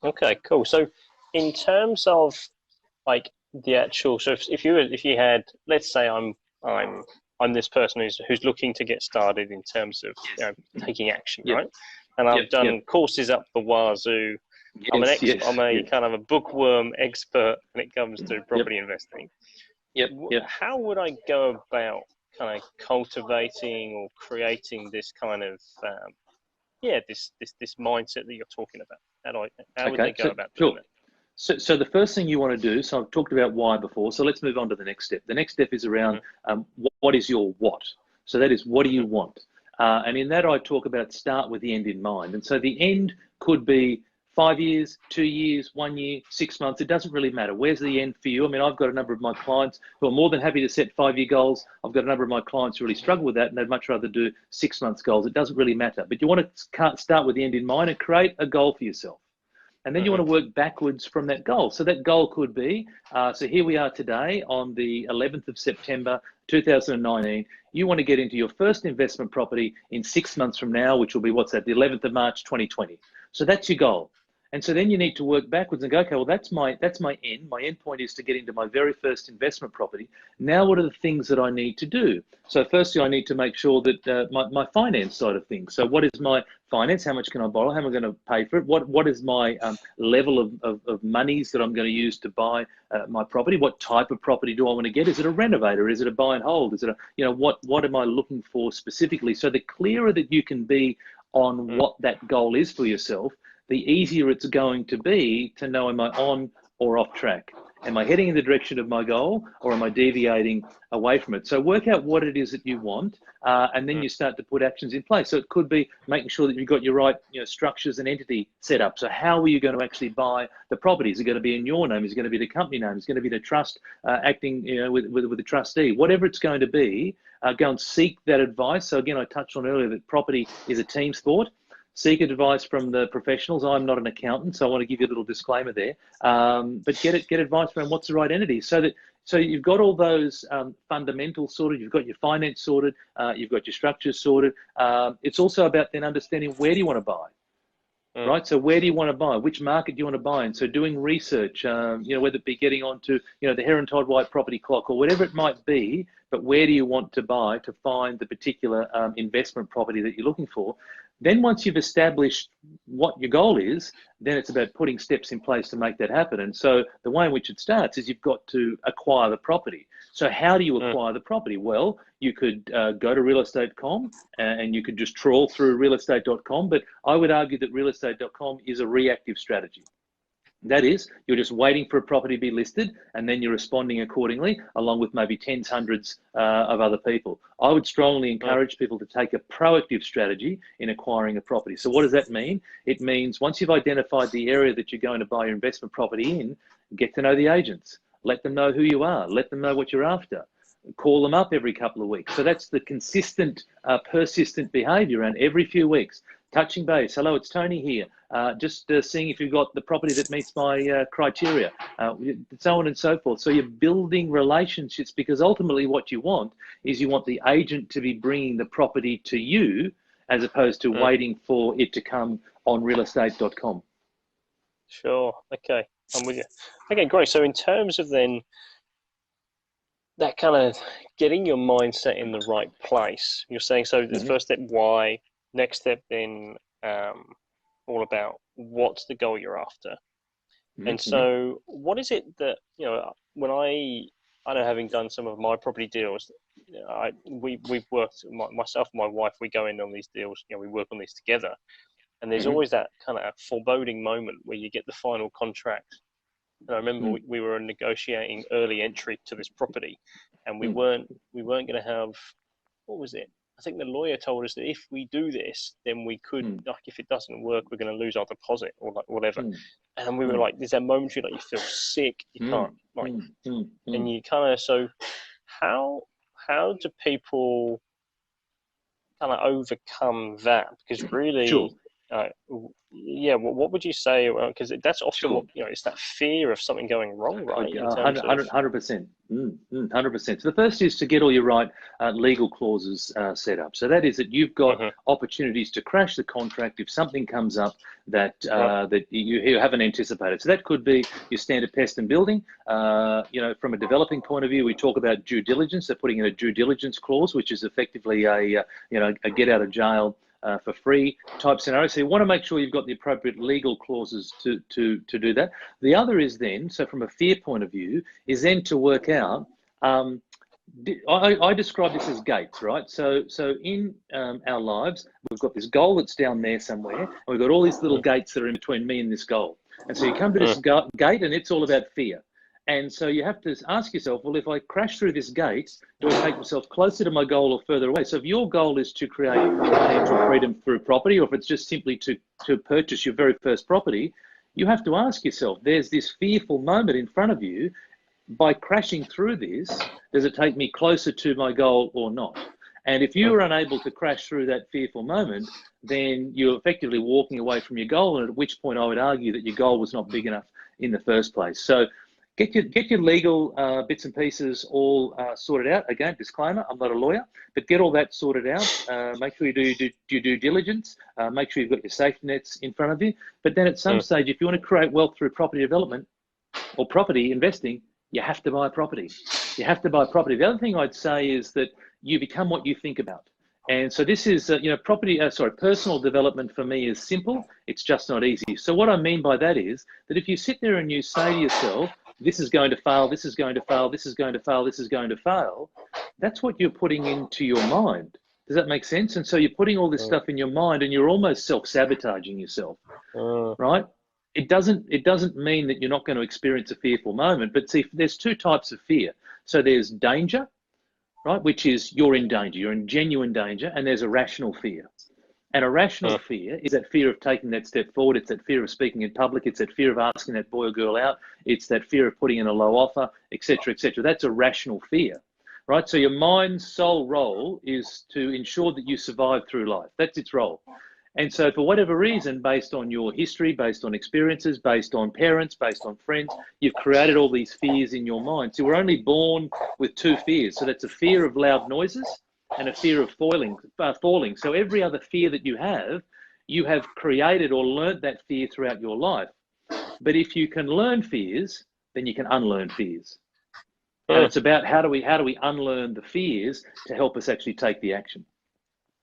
Okay, cool. So in terms of like the actual, so if you had, let's say I'm I'm this person who's looking to get started in terms of taking action, Yep, right? And I've yep, yep. done courses up the wazoo. Yes, I'm yes, a yes. kind of a bookworm expert when it comes to Yep, property investing. yep, yep. How would I go about kind of cultivating or creating this kind of this mindset that you're talking about? How would they Okay, go so about doing sure. that? So the first thing you want to do, so I've talked about why before, so let's move on to the next step. The next step is around what is your what? So that is, what do you Hmm. want? And in that, I talk about start with the end in mind. And so the end could be 5 years, 2 years, 1 year, 6 months. It doesn't really matter. Where's the end for you? I mean, I've got a number of my clients who are more than happy to set 5 year goals. I've got a number of my clients who really struggle with that, and they'd much rather do 6 months goals. It doesn't really matter. But you want to start with the end in mind and create a goal for yourself. And then you want Hmm. to work backwards from that goal. So that goal could be, so here we are today on the 11th of September, 2019. You want to get into your first investment property in 6 months from now, which will be, what's that, the 11th of March, 2020. So that's your goal. And so then you need to work backwards and go, okay, well, that's my end. My end point is to get into my very first investment property. Now, what are the things that I need to do? So firstly, I need to make sure that my finance side of things. So what is my finance? How much can I borrow? How am I going to pay for it? What is my level of monies that I'm going to use to buy my property? What type of property do I want to get? Is it a renovator? Is it a buy and hold? Is it what am I looking for specifically? So the clearer that you can be on what that goal is for yourself, the easier it's going to be to know, am I on or off track? Am I heading in the direction of my goal, or am I deviating away from it? So work out what it is that you want, and then you start to put actions in place. So it could be making sure that you've got your right structures and entity set up. So how are you going to actually buy the property? Is it going to be in your name? Is it going to be the company name? Is it going to be the trust acting with the trustee? Whatever it's going to be, go and seek that advice. So again, I touched on earlier that property is a team sport. Seek advice from the professionals. I'm not an accountant, so I want to give you a little disclaimer there. But get advice around what's the right entity, so you've got all those fundamentals sorted. You've got your finance sorted. You've got your structures sorted. It's also about then understanding, where do you want to buy, Hmm. right? So where do you want to buy? Which market do you want to buy in? So doing research, whether it be getting onto, the Heron Todd White property clock or whatever it might be, but where do you want to buy to find the particular investment property that you're looking for? Then once you've established what your goal is, then it's about putting steps in place to make that happen. And so the way in which it starts is you've got to acquire the property. So how do you Hmm. acquire the property? Well, you could go to realestate.com and you could just trawl through realestate.com, but I would argue that realestate.com is a reactive strategy. That is, you're just waiting for a property to be listed, and then you're responding accordingly, along with maybe tens, hundreds of other people. I would strongly Hmm. encourage people to take a proactive strategy in acquiring a property. So what does that mean? It means once you've identified the area that you're going to buy your investment property in, get to know the agents. Let them know who you are. Let them know what you're after. Call them up every couple of weeks. So that's the consistent, persistent behavior, and every few weeks, touching base. Hello, it's Tony here. Just seeing if you've got the property that meets my criteria, so on and so forth. So you're building relationships, because ultimately what you want is you want the agent to be bringing the property to you, as opposed to Hmm. waiting for it to come on realestate.com. Sure. Okay, I'm with you. Okay, great. So in terms of then that kind of getting your mindset in the right place, you're saying, so the Mm-hmm. first step, why, next step then um, all about what's the goal you're after. And Mm-hmm. so what is it that, when I know, having done some of my property deals, we've worked, myself and my wife, we go in on these deals, we work on these together. And there's Mm-hmm. always that kind of foreboding moment where you get the final contract. And I remember we were negotiating early entry to this property, and Mm-hmm. we weren't going to have, what was it? I think the lawyer told us that if we do this, then we could, Mm-hmm. like, if it doesn't work, we're going to lose our deposit or like whatever. And we were Mm-hmm. like, there's that momentary, like, you feel sick, you can't, Mm, like, mm, mm, and mm. you kind of, so how do people kind of overcome that? Because really, Sure. yeah, what would you say? Because that's often Sure. what, it's that fear of something going wrong, right? In terms of 100%. 100%. So the first is to get all your right legal clauses set up. So that is that you've got Mhm. opportunities to crash the contract if something comes up that Yep. that you haven't anticipated. So that could be your standard pest and building. From a developing point of view, we talk about due diligence. So putting in a due diligence clause, which is effectively a get out of jail for free type scenario. So you want to make sure you've got the appropriate legal clauses to do that. The other is then, so from a fear point of view, is then to work out. I describe this as gates, right? So in our lives, we've got this goal that's down there somewhere, and we've got all these little gates that are in between me and this goal. And so you come to this gate, and it's all about fear. And so you have to ask yourself, well, if I crash through this gate, do I take myself closer to my goal or further away? So if your goal is to create financial freedom through property, or if it's just simply to purchase your very first property, you have to ask yourself, there's this fearful moment in front of you. By crashing through this, does it take me closer to my goal or not? And if you are unable to crash through that fearful moment, then you're effectively walking away from your goal, and at which point I would argue that your goal was not big enough in the first place. So get your legal bits and pieces all sorted out. Again, disclaimer, I'm not a lawyer, but get all that sorted out. Make sure you do your due diligence. Make sure you've got your safety nets in front of you. But then at some stage, if you want to create wealth through property development or property investing, you have to buy property. You have to buy property. The other thing I'd say is that you become what you think about. And so this is, personal development for me is simple. It's just not easy. So what I mean by that is that if you sit there and you say to yourself, this is going to fail, this is going to fail, this is going to fail, this is going to fail, that's what you're putting into your mind. Does that make sense? And so you're putting all this stuff in your mind, and you're almost self-sabotaging yourself, right? It doesn't mean that you're not going to experience a fearful moment, but see, there's two types of fear. So there's danger, right, which is you're in danger, you're in genuine danger, and there's a rational fear. And a rational fear is that fear of taking that step forward. It's that fear of speaking in public. It's that fear of asking that boy or girl out. It's that fear of putting in a low offer, etc., etc. That's a rational fear, right? So your mind's sole role is to ensure that you survive through life. That's its role. And so for whatever reason, based on your history, based on experiences, based on parents, based on friends, you've created all these fears in your mind. So we're only born with two fears. So that's a fear of loud noises and a fear of falling. So every other fear that you have created or learnt that fear throughout your life. But if you can learn fears, then you can unlearn fears. And it's about how do we unlearn the fears to help us actually take the action.